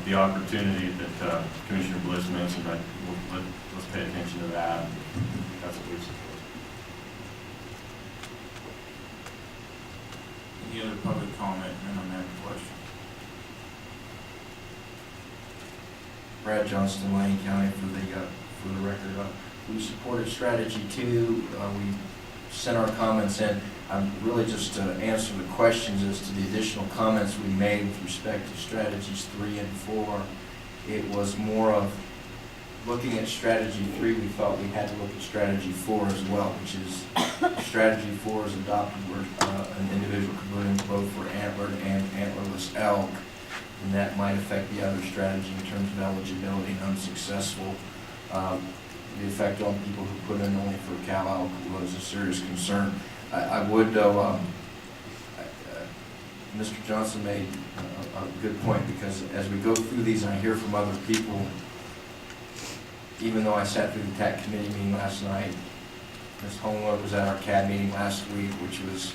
the opportunity that Commissioner Bliss mentioned, let's pay attention to that. That's what we support. Any other public comment on that question? Brad Johnston, Lane County, for the record. We supported strategy 2. We sent our comments in. Really just to answer the questions as to the additional comments we made with respect to strategies 3 and 4. It was more of looking at strategy 3. We thought we had to look at strategy 4 as well, which is strategy 4 is adopted where an individual could put in both for antlered and antlerless elk, and that might affect the other strategy in terms of eligibility and unsuccessful. The effect on people who put in only for cow elk was a serious concern. I would, though, Mr. Johnson made a good point, because as we go through these and I hear from other people, even though I sat through the TAC committee meeting last night, Ms. Hullinger was at our CAD meeting last week, which was,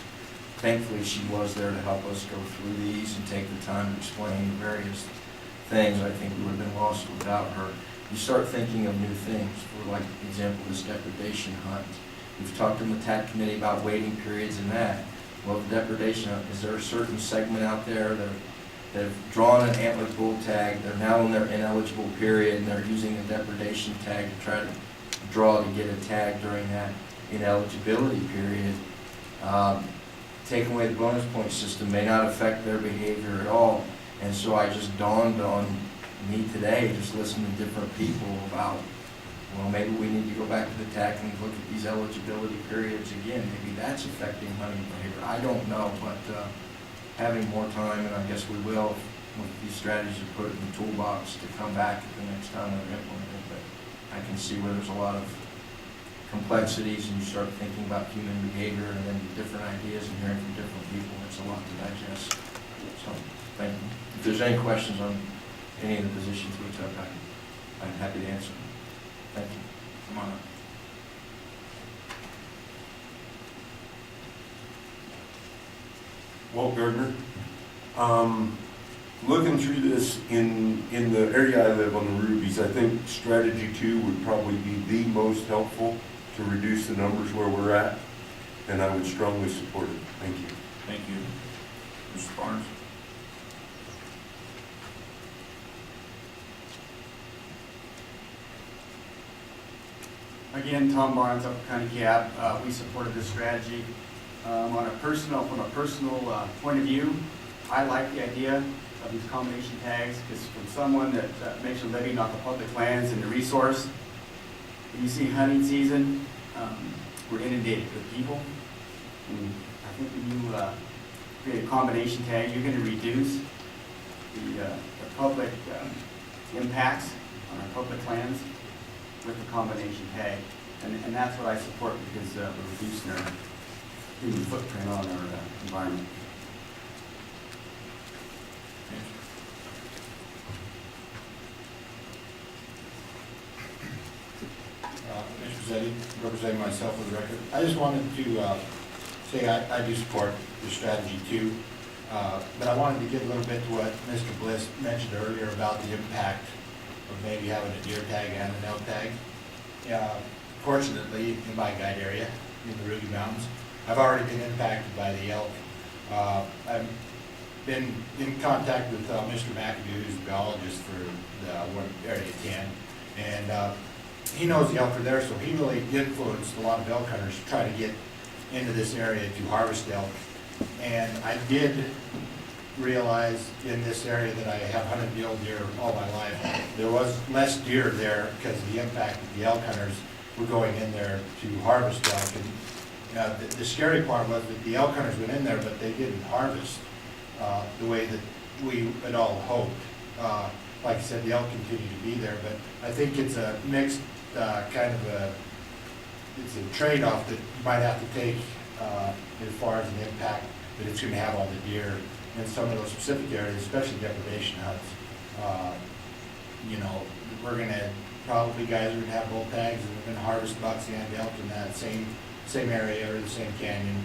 thankfully she was there to help us go through these and take the time to explain various things. I think we would have been lost without her. You start thinking of new things, for like example, this depredation hunt. We've talked in the TAC committee about waiting periods and that. Well, the depredation hunt, is there a certain segment out there that have drawn an antlered bull tag, they're now in their ineligible period, and they're using the depredation tag to try to draw to get a tag during that ineligibility period? Taking away the bonus point system may not affect their behavior at all. And so I just dawned on me today, just listening to different people about, well, maybe we need to go back to the TAC and look at these eligibility periods again. Maybe that's affecting hunting behavior. I don't know, but having more time, and I guess we will, with these strategies, put it in the toolbox to come back at the next time they're implemented. But I can see where there's a lot of complexities, and you start thinking about human behavior and then different ideas and hearing from different people. It's a lot to digest. So, thank you. If there's any questions on any of the positions we took, I'm happy to answer them. Thank you. Come on up. Walt Gardner. Looking through this in the area I live on the Rubies, I think strategy 2 would probably be the most helpful to reduce the numbers where we're at, and I would strongly support it. Thank you. Thank you. Mr. Barnes? Again, Tom Barnes, Upper County Cab. We supported this strategy. From a personal point of view, I like the idea of these combination tags, because from someone that makes a living off the public lands and the resource, when you see hunting season, we're inundated with people. And I think when you create a combination tag, you're going to reduce the public impacts on our public lands with the combination tag. And that's what I support, because we're reducing our human footprint on our environment. Mr. Zeddy, representing myself for the record. I just wanted to say I do support the strategy 2, but I wanted to get a little bit to what Mr. Bliss mentioned earlier about the impact of maybe having a deer tag and an elk tag. Fortunately, in my guide area, in the Ruby Mountains, I've already been impacted by the elk. I've been in contact with Mr. McAdoo, who's a biologist for the Area 10, and he knows the elk are there, so he really influenced a lot of elk hunters to try to get into this area to harvest elk. And I did realize in this area that I have hunted mule deer all my life, there was less deer there because of the impact that the elk hunters were going in there to harvest elk. And the scary part was that the elk hunters went in there, but they didn't harvest the way that we had all hoped. Like I said, the elk continue to be there, but I think it's a mixed kind of it's a trade-off that you might have to take as far as an impact that it's going to have on the deer in some of those specific areas, especially depredation hunts. You know, we're going to probably, guys are going to have bull tags, and we're going to harvest bucks and elk in that same area or the same canyon,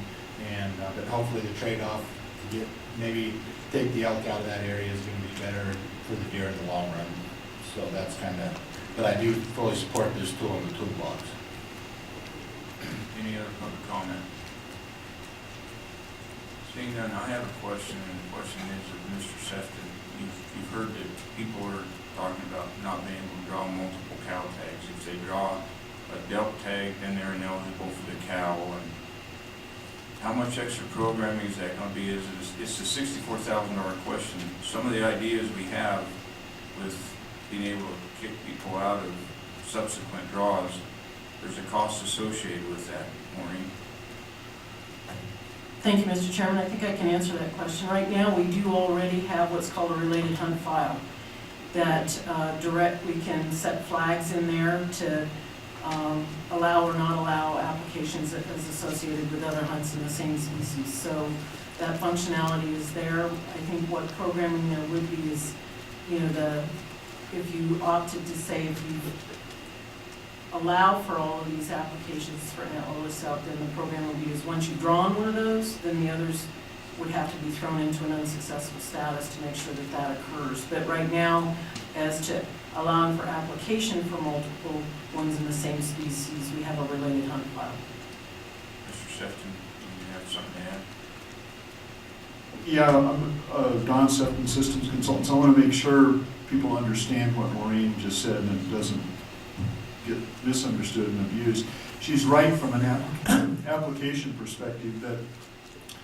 and but hopefully the trade-off get, maybe take the elk out of that area is gonna be better for the deer in the long run. So that's kind of, but I do fully support this tool in the toolbox. Any other public comment? Seeing none, I have a question, and the question is of Mr. Sefton. You've heard that people are talking about not being able to draw multiple cow tags. If they draw a delk tag, then they're ineligible for the cow. And how much extra programming is that going to be? It's a $64,000 question. Some of the ideas we have with being able to kick people out of subsequent draws, there's a cost associated with that, Maureen. Thank you, Mr. Chairman. I think I can answer that question. Right now, we do already have what's called a related hunt file that we can set flags in there to allow or not allow applications as associated with other hunts in the same species. So that functionality is there. I think what programming there would be is, you know, if you opted to say if you allow for all of these applications for antlerless elk, then the program would be is once you've drawn one of those, then the others would have to be thrown into an unsuccessful status to make sure that that occurs. But right now, as to allowing for application for multiple ones in the same species, we have a related hunt file. Mr. Sefton, do you have something to add? Yeah, I'm Don Sefton, Systems Consultant, so I want to make sure people understand what Maureen just said and it doesn't get misunderstood and abused. She's right from an application perspective that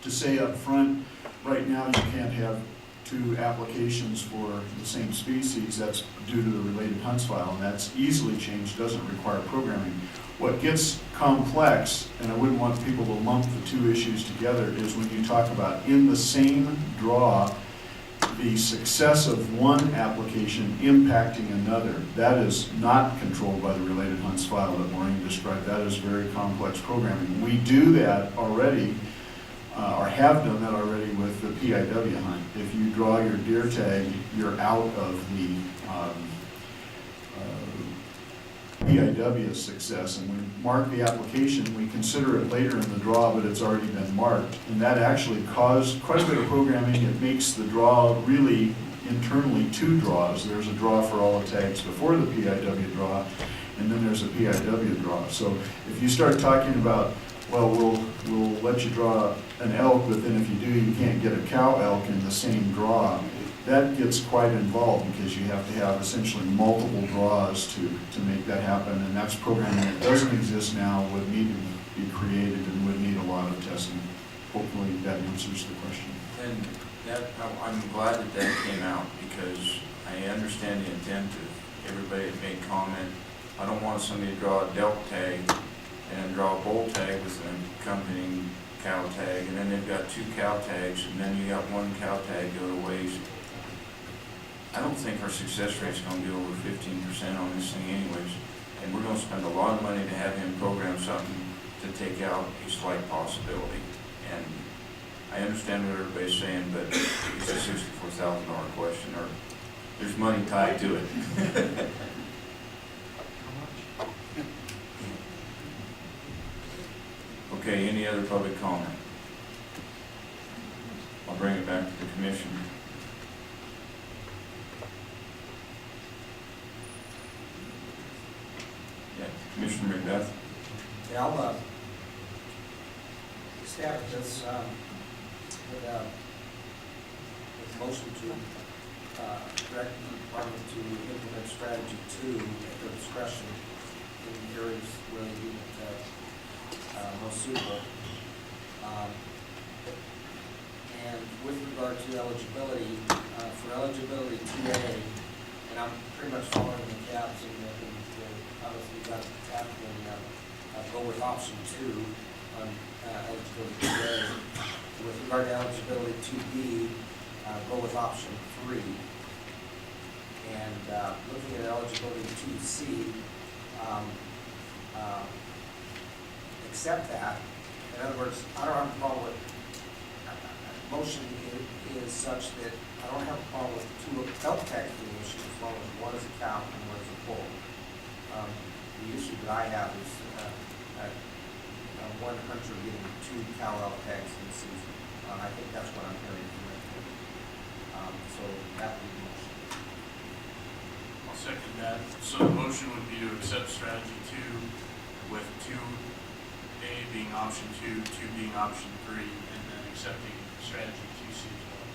to say up front, right now you can't have two applications for the same species. That's due to the related hunts file, and that's easily changed, doesn't require programming. What gets complex, and I wouldn't want people to lump the two issues together, is when you talk about in the same draw, the success of one application impacting another. That is not controlled by the related hunts file that Maureen described. That is very complex programming. We do that already, or have done that already with the PIW hunt. If you draw your deer tag, you're out of the PIW success, and we mark the application. We consider it later in the draw, but it's already been marked, and that actually caused quite a bit of programming. It makes the draw really internally two draws. There's a draw for all the tags before the PIW draw, and then there's a PIW draw. So if you start talking about, well, we'll let you draw an elk, but then if you do, you can't get a cow elk in the same draw. That gets quite involved because you have to have essentially multiple draws to make that happen, and that's programming that doesn't exist now, would need to be created and would need a lot of testing. Hopefully that answers the question. And I'm glad that that came out because I understand the intent of everybody that made comment. I don't want somebody to draw a delk tag and draw a bull tag with an accompanying cow tag, and then they've got two cow tags, and then you got one cow tag go to waste. I don't think our success rate is going to be over 15% on this thing anyways, and we're going to spend a lot of money to have him program something to take out a slight possibility. And I understand what everybody's saying, but it's a $64,000 question, or there's money tied to it. Okay, any other public comment? I'll bring it back to the commission. Yeah, Commissioner McBeth. Yeah, I'll start with this with a motion to direct the department to implement strategy 2 at their discretion in areas where they deem it most suitable. And with regard to eligibility, for eligibility 2A, and I'm pretty much following the caps and obviously we've got applicant go with option 2 on eligibility 2A. With regard to eligibility 2B, go with option 3. And looking at eligibility 2C, accept that. In other words, I don't have a problem with motion is such that I don't have a problem with two elk tag affiliations as long as one is a cow and one is a bull. The issue that I have is one hunter getting two cow elk tags in the season. I think that's what I'm hearing from it. So that would be motion. I'll second that. So the motion would be to accept strategy 2 with 2A being option 2, 2 being option 3, and then accepting strategy 2C as well.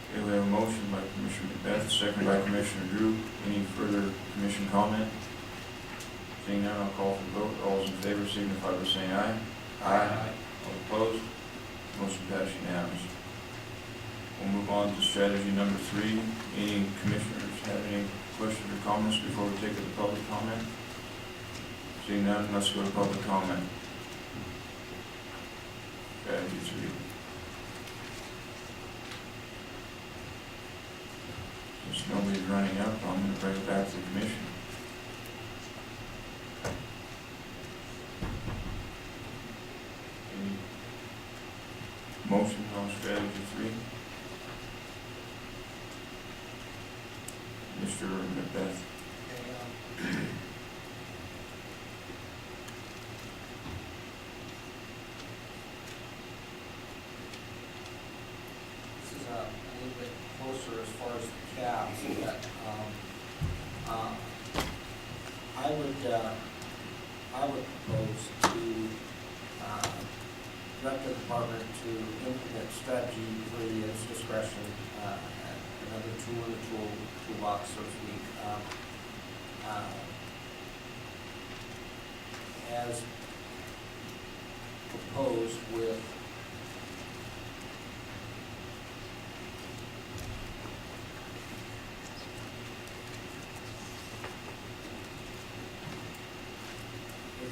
Okay, we have a motion by Commissioner Macbeth, second by Commissioner Drew. Any further commission comment? Seeing none, I'll call for the vote. All those in favor signify by saying aye. Aye. All opposed? Motion passed unanimous. We'll move on to strategy number 3. Any commissioners have any questions or comments before we take it to public comment? Seeing none, let's go to public comment. Strategy 3. Since nobody's running up, I'm going to bring it back to the commission. Any motion on strategy 3? Mr. Macbeth. Okay, this is a little bit closer as far as the caps, but I would propose to direct the department to implement strategy 3 at its discretion, another tool in the toolbox, so to speak. As proposed with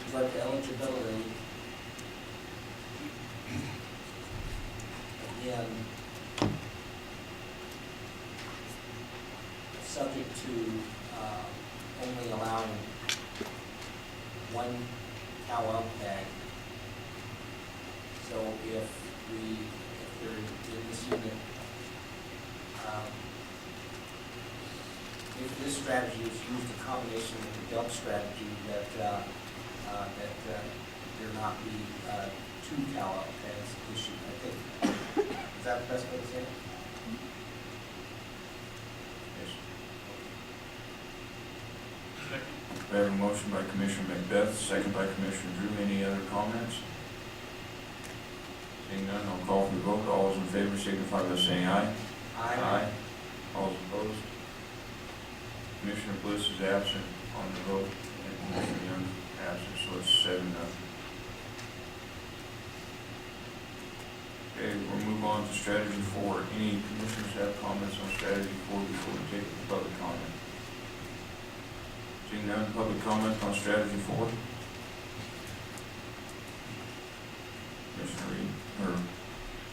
regard to eligibility, again, subject to only allowing one cow out tag. So if they're in this unit, if this strategy is used in combination with the delta strategy, that there not be 2 cow out tags issued, I think. Is that the best way to say it? Yes. We have a motion by Commissioner Macbeth, second by Commissioner Drew. Any other comments? Seeing none, I'll call for the vote. All those in favor signify by saying aye. Aye. All opposed? Commissioner Bliss is absent on the vote, and Commissioner Young is absent, so it's 7-0. Okay, we'll move on to strategy 4. Any commissioners have comments on strategy 4 before we take it to public comment? Seeing none, public comment on strategy 4? Commissioner Reed, or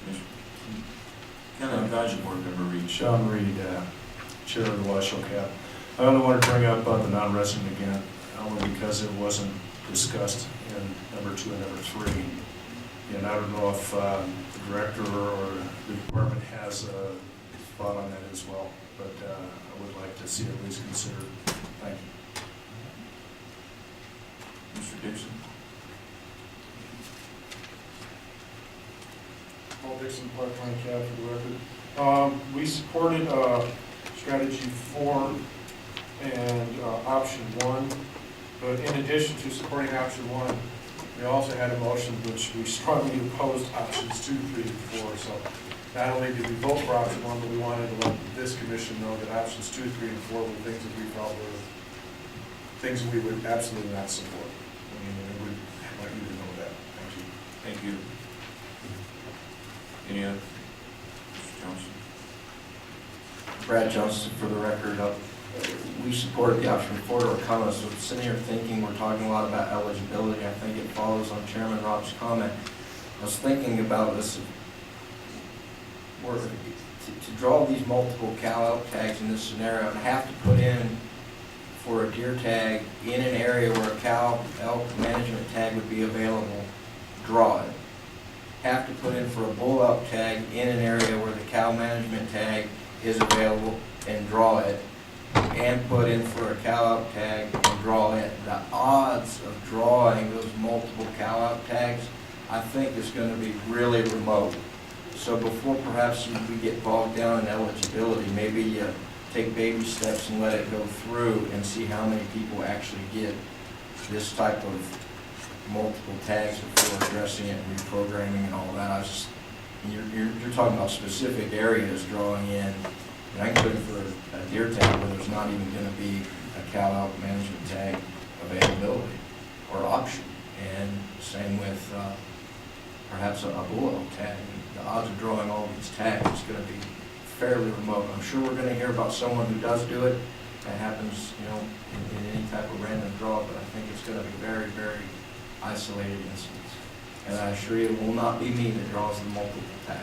Commissioner, County Advisory Board Member Reed. Sean Reed, Chair of the Washoe Cap. I only want to bring up the non-resident again, only because it wasn't discussed in number 2 and number 3. And I don't know if the director or the department has a thought on that as well, but I would like to see it at least considered. Thank you. Mr. Dixon? Paul Dixon, part-time cab for the record. We supported strategy 4 and option 1, but in addition to supporting option 1, we also had a motion which we strongly opposed options 2, 3, and 4. So not only did we vote for option 1, but we wanted to let this commission know that options 2, 3, and 4 were things that we felt were things we would absolutely not support. I mean, we would like you to know that. Thank you. Thank you. Any other? Mr. Johnson? Brad Johnson, for the record, we supported the option 4 to our comments. So sitting here thinking, we're talking a lot about eligibility. I think it follows on Chairman Rob's comment. I was thinking about this, to draw these multiple cow elk tags in this scenario, and have to put in for a deer tag in an area where a cow elk management tag would be available, draw it. Have to put in for a bull elk tag in an area where the cow management tag is available and draw it, and put in for a cow elk tag and draw it. The odds of drawing those multiple cow elk tags, I think is gonna be really remote. So before perhaps we get bogged down in eligibility, maybe you take baby steps and let it go through and see how many people actually get this type of multiple tags before addressing it and reprogramming and all that. I was just, you're talking about specific areas drawing in. And I can put it for a deer tag where there's not even gonna be a cow elk management tag availability or option. And same with perhaps a bull elk tag. The odds of drawing all these tags is gonna be fairly remote. I'm sure we're gonna hear about someone who does do it. That happens, you know, in any type of random draw, but I think it's gonna be very, very isolated instance. And I assure you, it will not be me that draws the multiple tags.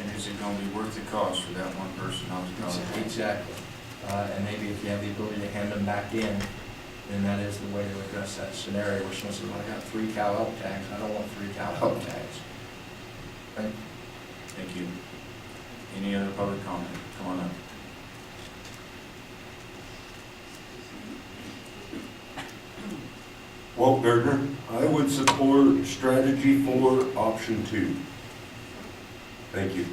And is it gonna be worth the cost for that one person not to draw it? Exactly. And maybe if you have the ability to hand them back in, then that is the way to address that scenario where someone says, well, I got 3 cow elk tags, I don't want 3 cow elk tags. Right? Thank you. Any other public comment? Come on up. Walt Gardner, I would support strategy 4, option 2. Thank you.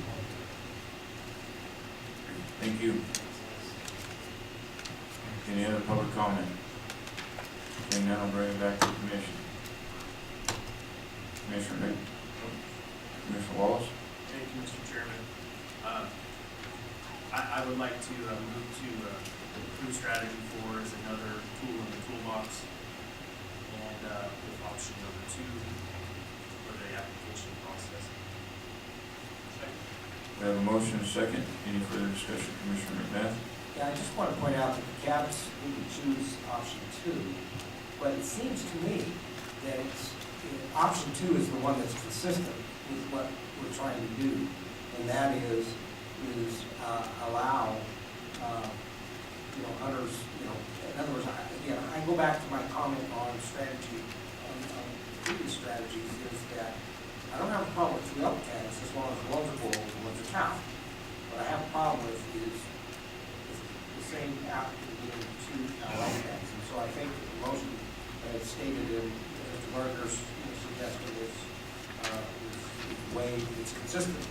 Thank you. Any other public comment? Okay, now I'll bring it back to the commission. Commissioner Nick? Commissioner Wallace? Thank you, Mr. Chairman. I would like to move to approve strategy 4 as another tool in the toolbox, and with option number 2 for the application process. Second. We have a motion and a second. Any further discussion, Commissioner McMath? Yeah, I just want to point out that the cabs, we can choose option 2, but it seems to me that option 2 is the one that's consistent with what we're trying to do, and that is allow, hunters, in other words, again, I go back to my comment on strategy, on previous strategies, is that I don't have a problem with 2 elk tags as long as one's a bull and one's a cow. What I have a problem with is the same applicant getting 2 cow elk tags, and so I think the motion that is stated in Mr. Barker's suggestion is the way it's consistent.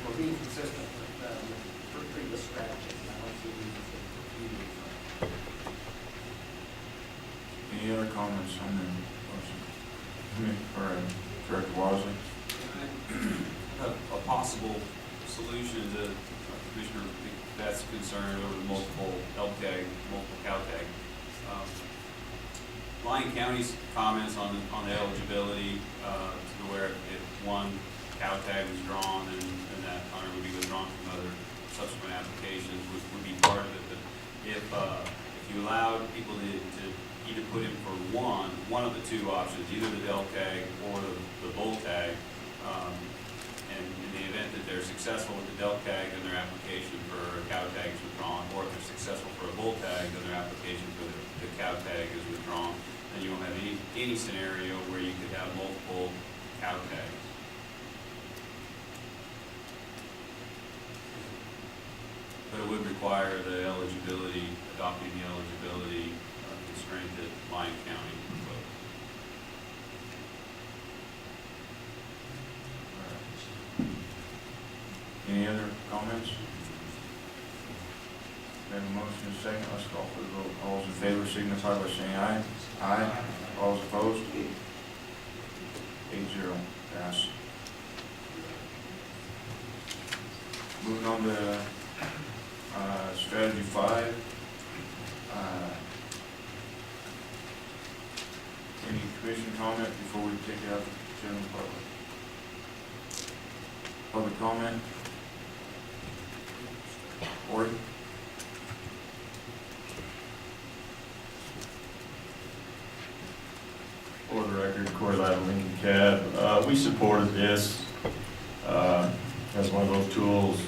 We're being consistent with previous strategies. I don't see any reason to deviate from it. Any other comments on the motion? Director Wasley? A possible solution to Commissioner Beth's concern over the multiple elk tag, multiple cow tag. Lyon County's comments on the eligibility to where if one cow tag was drawn, then that hunter would be withdrawn from other subsequent applications would be part of it. But if you allowed people to either put in for one of the 2 options, either the elk tag or the bull tag, and in the event that they're successful with the elk tag, then their application for a cow tag is withdrawn, or if they're successful for a bull tag, then their application for the cow tag is withdrawn. Then you won't have any scenario where you could have multiple cow tags. But it would require the eligibility, adopting the eligibility constraint that Lyon County proposed. Any other comments? We have a motion and a second. Let's call for the vote. All those in favor signify by saying aye. Aye. All those opposed? 8-0. Pass. Moving on to strategy 5. Any commission comment before we take it out to the general public? Public comment? Ori? For the record, Corey Lytle, Lincoln Cab. We supported this as one of those tools.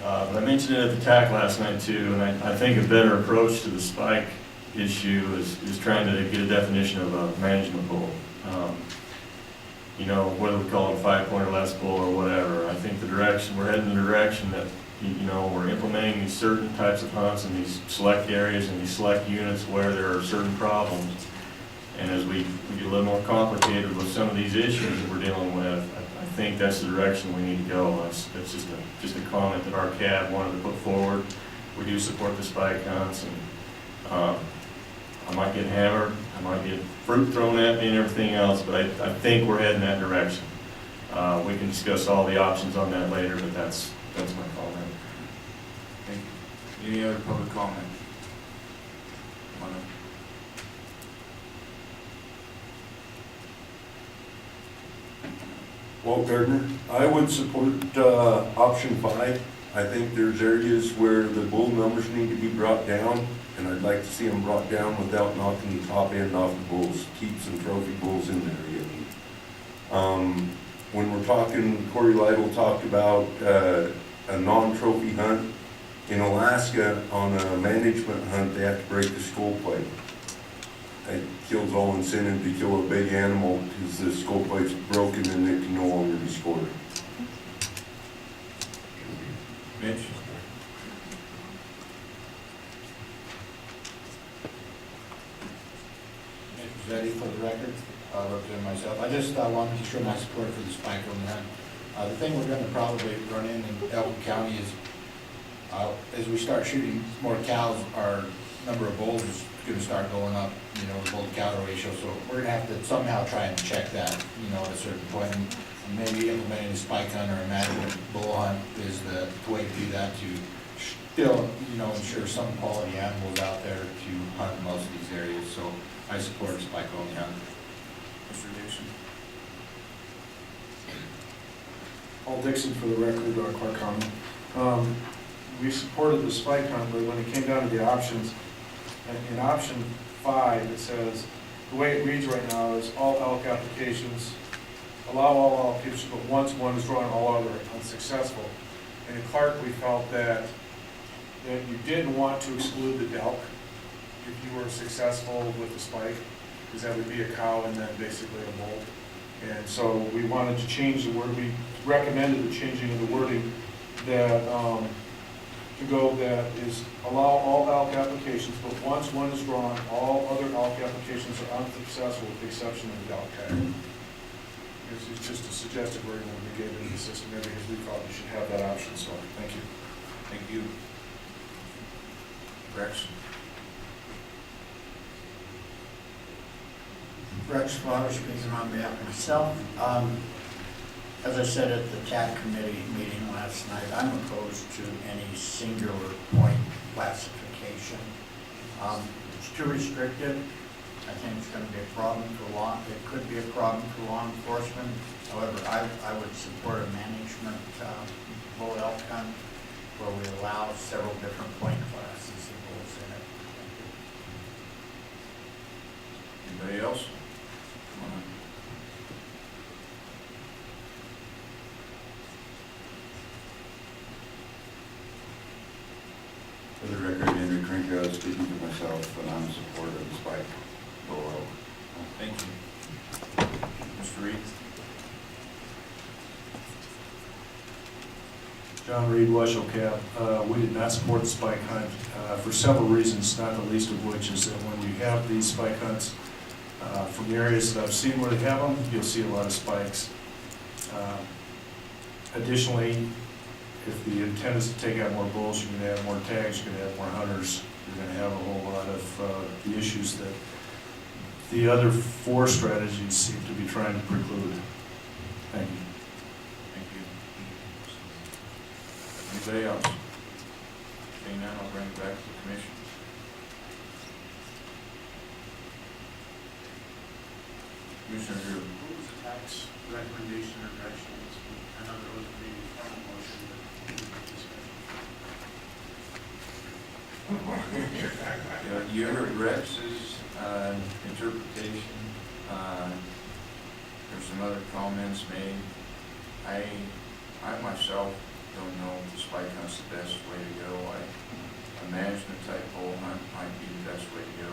But I mentioned it at the TAC last night too, and I think a better approach to the spike issue is trying to get a definition of a management bull. Whether we call it a 5-point or less bull or whatever, I think we're heading in the direction that, we're implementing these certain types of hunts in these select areas and these select units where there are certain problems. And as we get a little more complicated with some of these issues that we're dealing with, I think that's the direction we need to go. That's just a comment that our CAB wanted to put forward. We do support the spike hunts, and I might get hammered, I might get fruit thrown at me and everything else, but I think we're heading that direction. We can discuss all the options on that later, but that's my comment. Thank you. Any other public comment? Walt Gardner, I would support option 5. I think there's areas where the bull numbers need to be brought down, and I'd like to see them brought down without knocking the top end off the bulls. Keep some trophy bulls in there. When we're talking, Corey Lytle talked about a non-trophy hunt. In Alaska, on a management hunt, they have to break the skull plate. It kills all incentive to kill a big animal because the skull plate's broken and it can no longer be scored. Mitch? Mitch Rossetti for the record, representing myself. I just wanted to show my support for the spike on the hunt. The thing we're going to probably run in Elton County is, as we start shooting more cows, our number of bulls is going to start going up, you know, the bull-to-cow ratio. So we're going to have to somehow try and check that, you know, at a certain point. And maybe implementing a spike hunt or a management bull hunt is the way to do that, to still, you know, ensure some quality animals out there to hunt in most of these areas. So I support a spike only hunt. Mr. Dixon? Paul Dixon for the record, Clark County. We supported the spike hunt, but when it came down to the options, in option 5, it says, the way it reads right now is all elk applications, allow all applications, but once one is drawn, all other unsuccessful. And in Clark, we felt that you didn't want to exclude the elk if you were successful with the spike, because that would be a cow and then basically a bull. And so we wanted to change the word. We recommended the changing of the wording that to go that is allow all elk applications, but once one is drawn, all other elk applications are unsuccessful with the exception of the elk tag. This is just a suggested wording that we gave in the system there because we thought we should have that option. So thank you. Thank you. Rex? Rex Slaughter speaking on behalf of myself. As I said at the TAC committee meeting last night, I'm opposed to any singular point classification. It's too restrictive. I think it's going to be a problem for it could be a problem for law enforcement. However, I would support a management bull elk hunt where we allow several different point classes of bulls in it. Anybody else? Come on. For the record, Andrew Trinko speaking for myself, and I'm in support of the spike bull elk. Thank you. Mr. Reed? John Reed, Washoe Cap. We did not support the spike hunt for several reasons, not the least of which is that when we have these spike hunts, from the areas that I've seen where they have them, you'll see a lot of spikes. Additionally, if the intent is to take out more bulls, you're going to have more tags, you're going to have more hunters, you're going to have a whole lot of the issues that the other 4 strategies seem to be trying to preclude. Thank you. Thank you. Anybody else? Seeing none, I'll bring it back to the commission. Commissioner Drew. What was the tax recommendation or direction? I know there was a maybe formal motion, but You heard Rex's interpretation. There's some other comments made. I myself don't know if the spike hunt's the best way to go. A management type bull hunt might be the best way to go.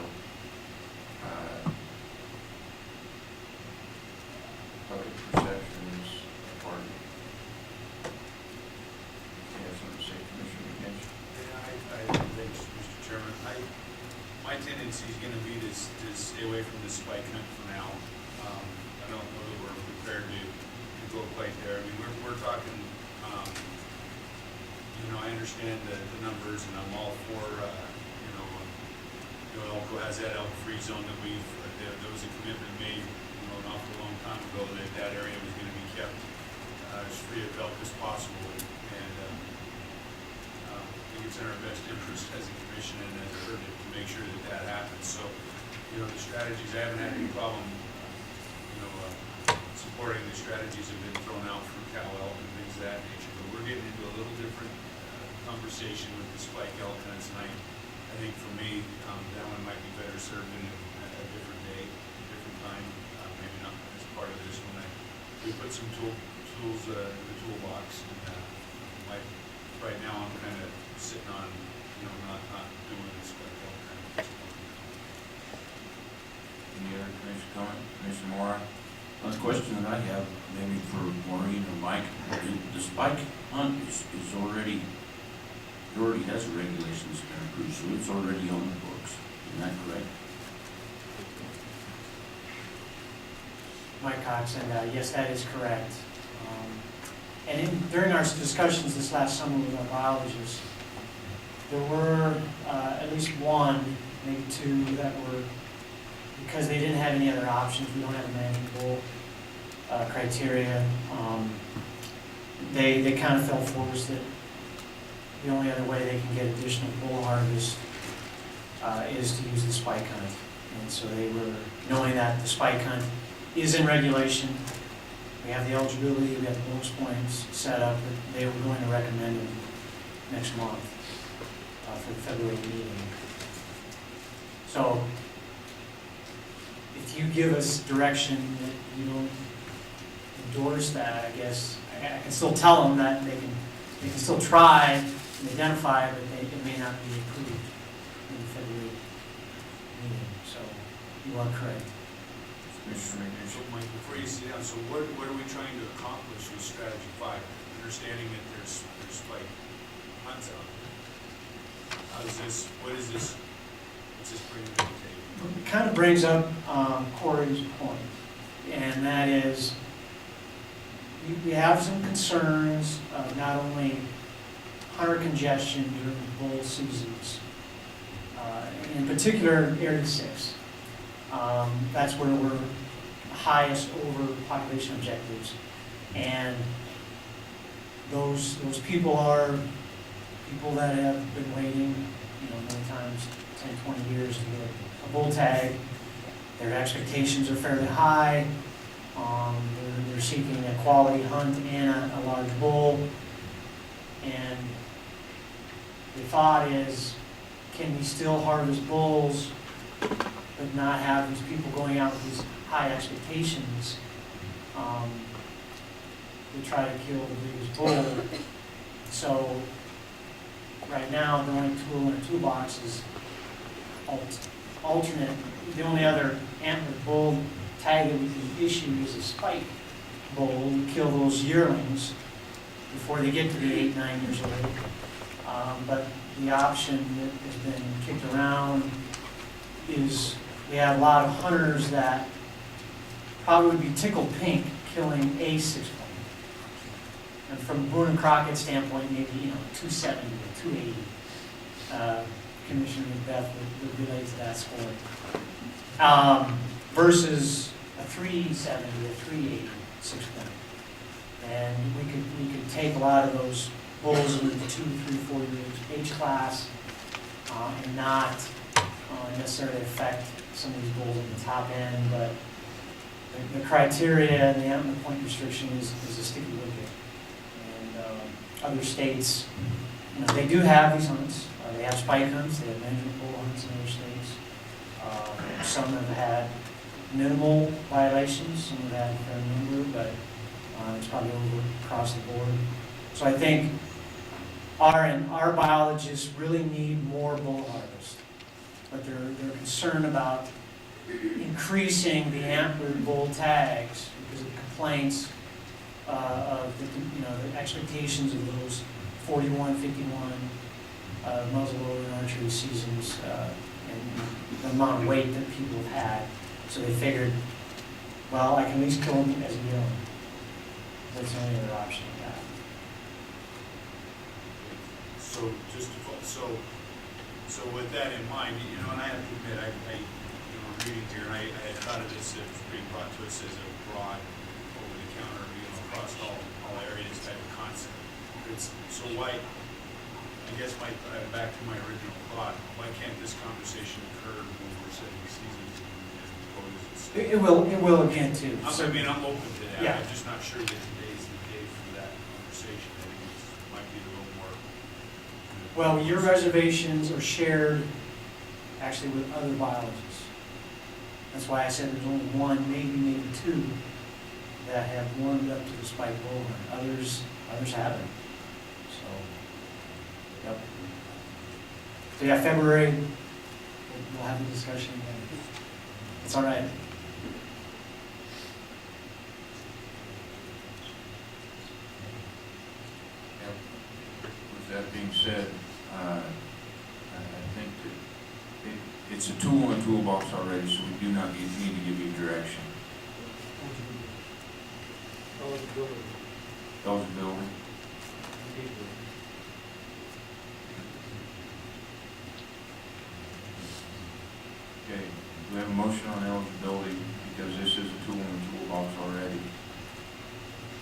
Public perception is important. You have something to say, Commissioner McGinnis? I think, Mr. Chairman, my tendency is gonna be to stay away from the spike hunt for now. I don't know that we're prepared to go quite there. I mean, we're talking, I understand the numbers, and I'm all for, Elko has that elk-free zone that there was a commitment made, an awful long time ago that area was gonna be kept as free of elk as possible. And I think it's in our best interest as a commission and as a herd to make sure that happens. So, the strategies, I haven't had any problem, supporting the strategies that have been thrown out for cow elk and things of that nature. But we're getting into a little different conversation with the spike elk hunts, and I think for me, that one might be better served in a different day, a different time, maybe not as part of this one. We put some tools in the toolbox, and right now I'm kind of sitting on, not doing this spike elk hunt at this point. Any other commission comment? Commissioner Moore? The question that I have, maybe for Maureen or Mike, the spike hunt is already, it already has a regulation that's been approved, so it's already on the books. Isn't that correct? Mike Cox, and yes, that is correct. During our discussions this last summer with our biologists, there were at least one, maybe two, that were, because they didn't have any other options, we don't have a manageable criteria, they kind of fell forward that the only other way they can get additional bull harvest is to use the spike hunt. And so they were, knowing that the spike hunt is in regulation, we have the eligibility, we have the bonus points set up, that they were going to recommend it next month for the February meeting. So if you give us direction that you don't endorse that, I guess I can still tell them that they can still try and identify, but it may not be approved in the February meeting. So you are correct. So Mike, before you sit down, so what are we trying to accomplish with strategy 5? Understanding that there's spike hunts out there. How is this, what's this bringing to the table? It kind of brings up Corey's point, and that is we have some concerns of not only hunter congestion during the bull seasons, in particular Area 6. That's where we're highest over population objectives, and those people are people that have been waiting, many times 10, 20 years to get a bull tag. Their expectations are fairly high. They're seeking a quality hunt and a large bull. And the thought is, can we still harvest bulls but not have these people going out with these high expectations to try to kill the biggest bull? So right now, the only tool in the toolbox is alternate. The only other antlered bull tag that we can issue is a spike bull. We kill those yearlings before they get to be 8, 9 years old. But the option that has been kicked around is we have a lot of hunters that probably would be tickled pink killing a 6-point. And from Boone and Crockett standpoint, maybe 270 to 280. Commissioner Beth would relate to that score. Versus a 370 to 380 6-point. And we could take a lot of those bulls in the 2, 3, 4 years age class and not necessarily affect some of these bulls at the top end, but the criteria and the antler point restriction is a sticky wicket. And other states, they do have these hunts. They have spike hunts, they have management bull hunts in other states. Some have had minimal violations, some have had a fair number, but it's probably over across the board. So I think our biologists really need more bull harvest, but they're concerned about increasing the antlered bull tags because of the complaints of the expectations of those 41, 51 muzzleloader and archery seasons, and the amount of weight that people have had. So they figured, well, I can at least kill them as a young. That's the only other option we got. So just to, so with that in mind, you know, and I have to admit, you know, reading here, and I had thought of this, it was being brought to us as a broad, over-the-counter, you know, across all areas type of concept. So why, I guess back to my original thought, why can't this conversation occur when we're setting seasons and poses? It will again too. I mean, I'm open to that, Yeah. I'm just not sure that today's the day for that conversation. I think it might be a little more. Well, your reservations are shared actually with other biologists. That's why I said there's only one, maybe two, that have warmed up to the spike bullhorn. Others haven't. So, yep. So yeah, February, we'll have a discussion again. It's all right. With that being said, I think that it's a tool in the toolbox already, so we do not need to give you direction. Eligibility. Okay, we have a motion on eligibility because this is a tool in the toolbox already.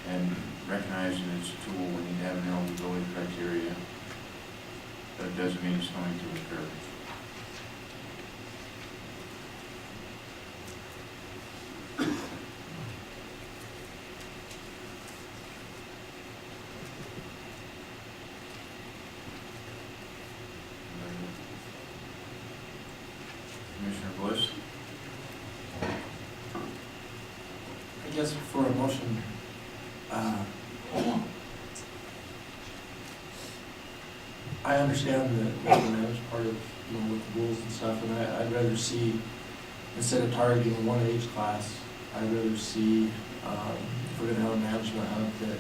And recognizing it's a tool, we need to have an eligibility criteria. But it doesn't mean it's going to occur. Commissioner Bliss? I guess for a motion, I understand the management part of, you know, with the rules and stuff, and I'd rather see, instead of targeting one age class, I'd rather see, if we're gonna have a management hub, that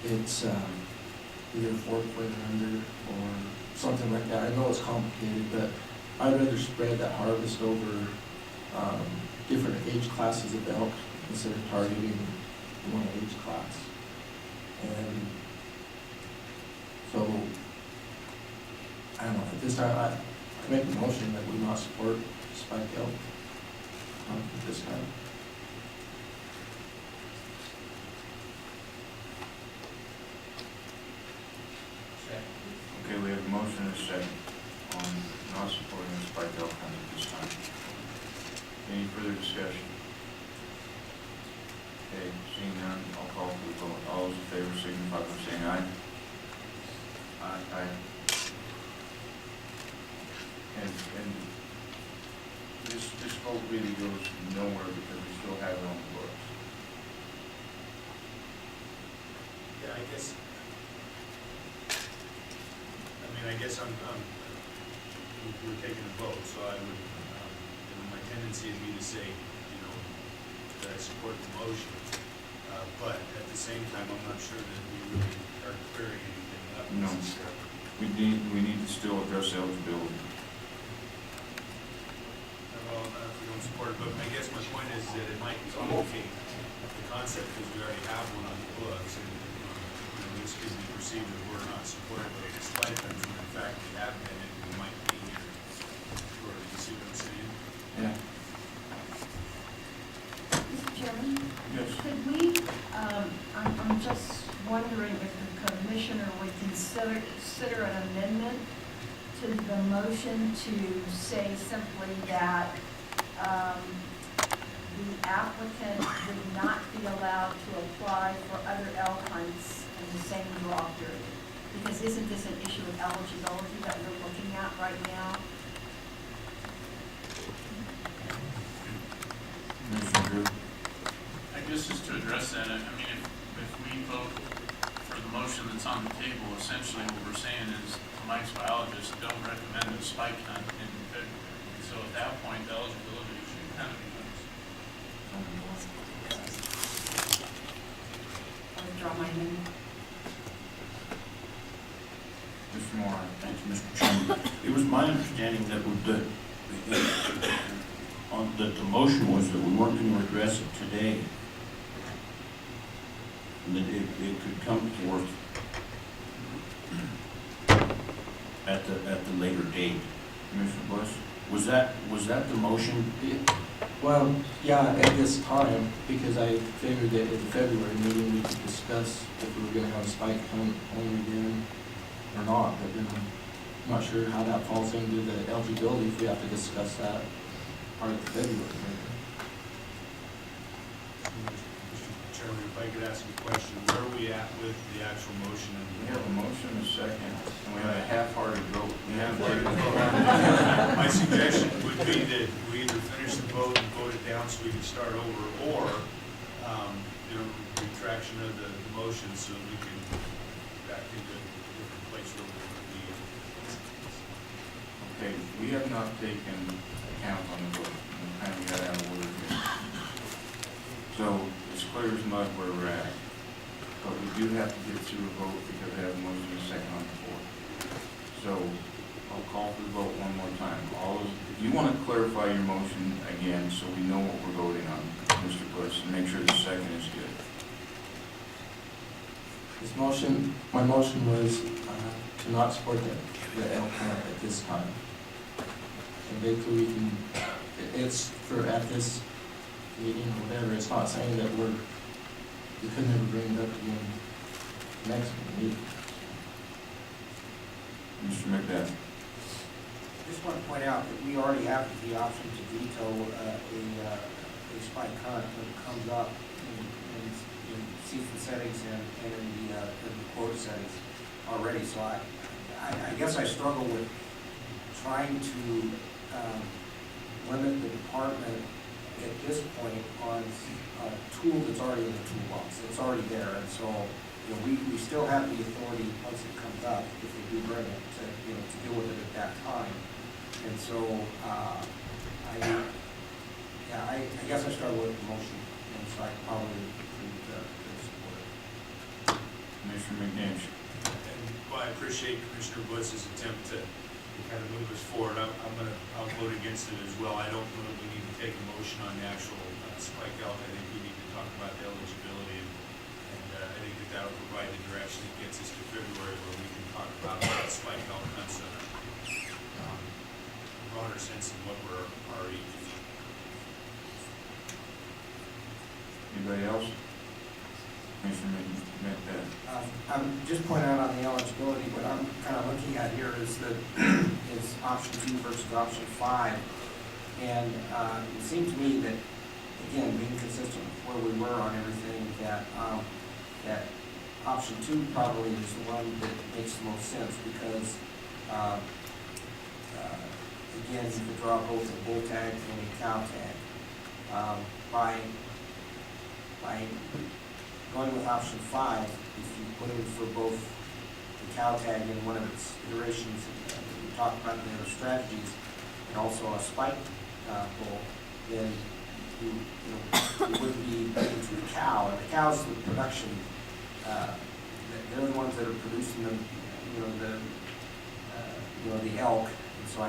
it's either 4 point or under, or something like that. I know it's complicated, but I'd rather spread that harvest over different age classes of elk instead of targeting one age class. And so, I don't know, at this time, I make the motion that we not support spike elk at this time. Okay, we have a motion and a second on not supporting the spike elk hunt at this time. Any further discussion? Okay, seeing none, I'll call for the vote. All those in favor signify by saying aye. Aye. And this vote really goes nowhere because we still have it on the books. Yeah, I guess we're taking a vote, so I would, you know, my tendency would be to say, you know, that I support the motion, but at the same time, I'm not sure that we really are clearing anything up. No. We need to still address eligibility. Well, we don't support it, but I guess my point is that it might complicate the concept because we already have one on the books, and you know, this could be perceived as we're not supportive of the spike hunt, when in fact we have been, and we might be here. Or you see what I'm saying? Yeah. Mr. Chairman? Yes. Could we, I'm just wondering if the commissioner would consider an amendment to the motion to say simply that the applicant would not be allowed to apply for other elk hunts in the same draw period? Because isn't this an issue of eligibility that we're looking at right now? Commissioner Drew? I guess just to address that, I mean, if we vote for the motion that's on the table, essentially what we're saying is Mike's biologists don't recommend a spike hunt in February. So at that point, the eligibility issue kind of becomes. I'll withdraw my name. Mr. Moore? Thank you, Mr. it was my understanding that that the motion was that we weren't going to address it today. And that it could come forth at the later date. Commissioner Bush, was that the motion? Well, yeah, at this time, because I figured that at the February meeting, we could discuss if we were gonna have a spike hunt only then or not, but then I'm not sure how that falls into the eligibility, if we have to discuss that part of the February meeting. Mr. Chairman, if I could ask a question, where are we at with the actual motion? We have a motion and a second, and we have a half-hearted vote. My suggestion would be that we either finish the vote and vote it down so we can start over, or, retraction of the motion so we can back into a different place where we're going to be. Okay, we have not taken account on the vote. We kind of got out of order here. So it's clear as mud where we're at. But we do have to get through a vote because we have a motion and a second on the floor. So I'll call for the vote one more time. If you want to clarify your motion again so we know what we're voting on, Mr. Bush, and make sure the second is good. My motion was to not support the elk hunt at this time. And basically it's for at this meeting or whatever, it's not saying that we could never bring it up again next meeting. Mr. McBeth. I just want to point out that we already have the option to veto a spike hunt when it comes up in season settings and in the quota settings already. So I guess I struggle with trying to limit the department at this point on a tool that's already in the toolbox. It's already there, and so we still have the authority once it comes up, if they do bring it, to deal with it at that time. And so I guess I struggle with the motion, and so I probably could support it. Commissioner McNish. Well, I appreciate Commissioner Bush's attempt to kind of move us forward. I'll vote against it as well. I don't know that we need to take a motion on the actual spike elk. I think we need to talk about the eligibility, and I think that will provide the direction that gets us to February where we can talk about spike elk hunts in a broader sense of what we're already doing. Anybody else? Commissioner McBeth. I'm just pointing out on the eligibility, what I'm kind of looking at here is is option 2 versus option 5. And it seemed to me that, again, being consistent with where we were on everything, that option 2 probably is the one that makes the most sense because, again, you could draw both a bull tag and a cow tag. By going with option 5, if you put in for both the cow tag in one of its iterations that we talked about in the other strategies, and also a spike bull, then you wouldn't be betting to the cow. And the cow's the production, they're the ones that are producing the elk. And so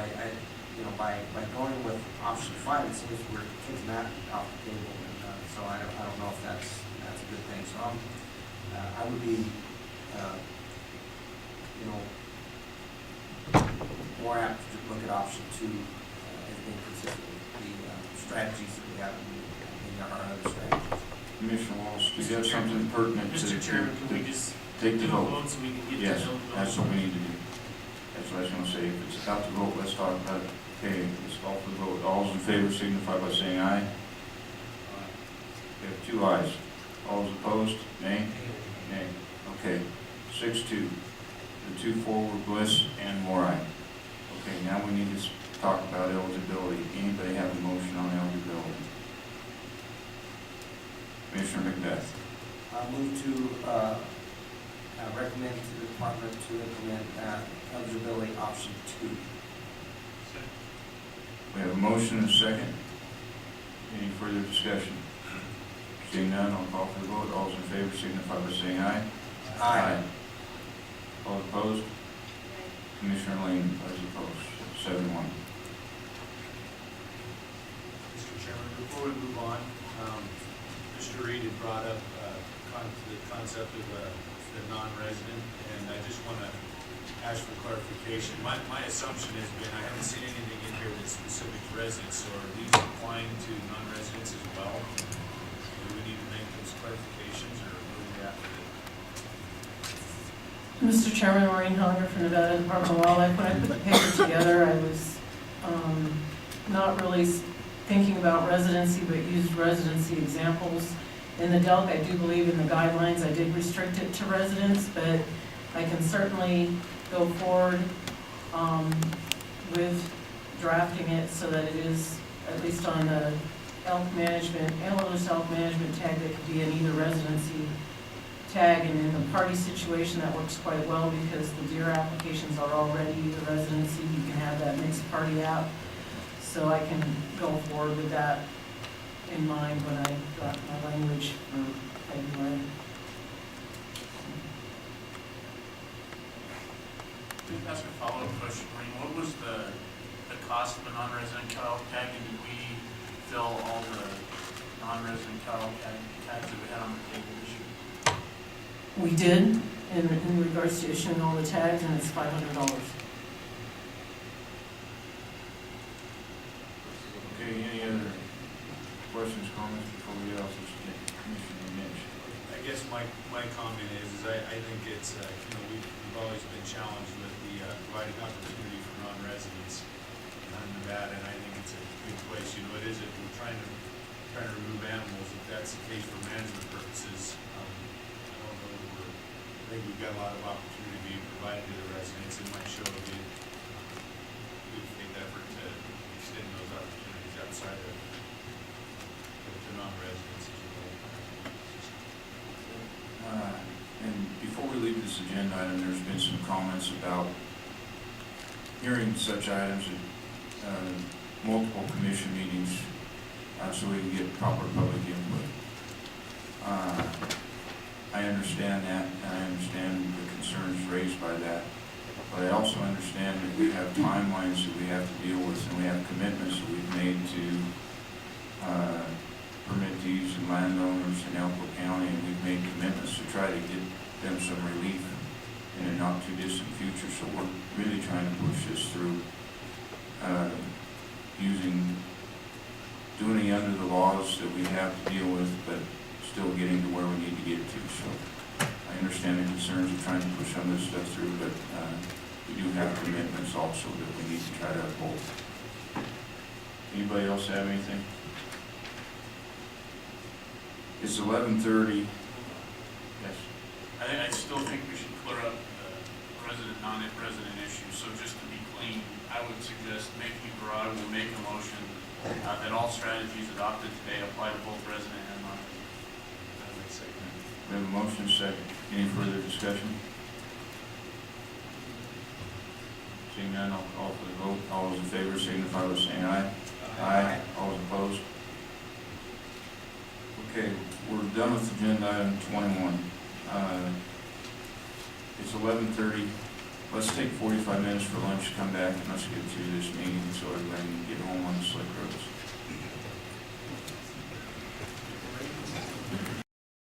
by going with option 5, it seems we're taking that off the table. And so I don't know if that's a good thing. So I would be, more apt to look at option 2 as being consistent with the strategies that we have in our other strategies. Commissioner Walsh, do you have something pertinent to Mr. Chairman, can we just take the vote? so we can get Yes, to eligibility? that's what we need to do. That's what I was going to say. If it's about to vote, let's talk about it. Okay, let's call for the vote. All those in favor signify by saying aye. We have 2 ayes. All those opposed, nay? Nay. Okay, 6-2. The 2 forward, Bliss and Morai. Okay, now we need to talk about eligibility. Anybody have a motion on eligibility? Commissioner McBeth. I move to recommend to the department to implement eligibility option 2. We have a motion and a second. Any further discussion? Seeing none, I'll call for the vote. All those in favor signify by saying aye. Aye. All opposed? Commissioner Lane is opposed. concept of the non-resident, and I just want to ask for clarification. My assumption has been, I haven't seen anything in here that's specific to residents, so are these applying to non-residents as well? Do we need to make those clarifications, or what do we have to do? Mr. Chairman, Maureen Hullinger from Nevada Department of Wildlife. When I put the paper together, I was not really thinking about residency, but used residency examples. In the DELC, I do believe in the guidelines, I did restrict it to residents, but I can certainly go forward with drafting it so that it is, at least on the elk management, antlerless elk management tag, that could be in either residency tag, and in the party situation, that works quite well because the deer applications are already the residency. You can have that mixed party app, so I can go forward with that in mind when I draft my language for February. Just ask a follow-up question, Maureen. What was the cost of a non-resident cow tag, and did we fill all the non-resident cow tags that we had on the table this year? We did, in regards to issuing all the tags, and it's $500. Okay, any other questions, comments before we get off this Commissioner Mitch? I guess my comment is I think it's, we've always been challenged with the providing opportunity for non-residents in Nevada, and I think it's a good place. It is, if we're trying to remove animals, if that's the case for management purposes, I don't know that I think we've got a lot of opportunity being provided to the residents. It might show a good faith effort to extend those opportunities outside of to non-residents as well. And before we leave this agenda item, there's been some comments about hearing such items at multiple commission meetings so we can get proper public input. I understand that, and I understand the concerns raised by that, but I also understand that we have timelines that we have to deal with, and we have commitments that we've made to permittees and landowners in Elko County, and we've made commitments to try to get them some relief in a not too distant future. So we're really trying to push this through doing it under the laws that we have to deal with, but still getting to where we need to get to. So I understand the concerns of trying to push some of this stuff through, but we do have commitments also that we need to try to uphold. Anybody else have anything? It's 11:30. Yes. I still think we should clear up resident, non-resident issues. So just to be clean, I would suggest I will make a motion that all strategies adopted today apply to both resident and non-resident. We have a motion second. Any further discussion? Seeing none, I'll call for the vote. All those in favor signify by saying aye. Aye. All those opposed? Okay, we're done with agenda item 21. It's 11:30. Let's take 45 minutes for lunch, come back, and let's get through this meeting so everybody can get home on the slick roads.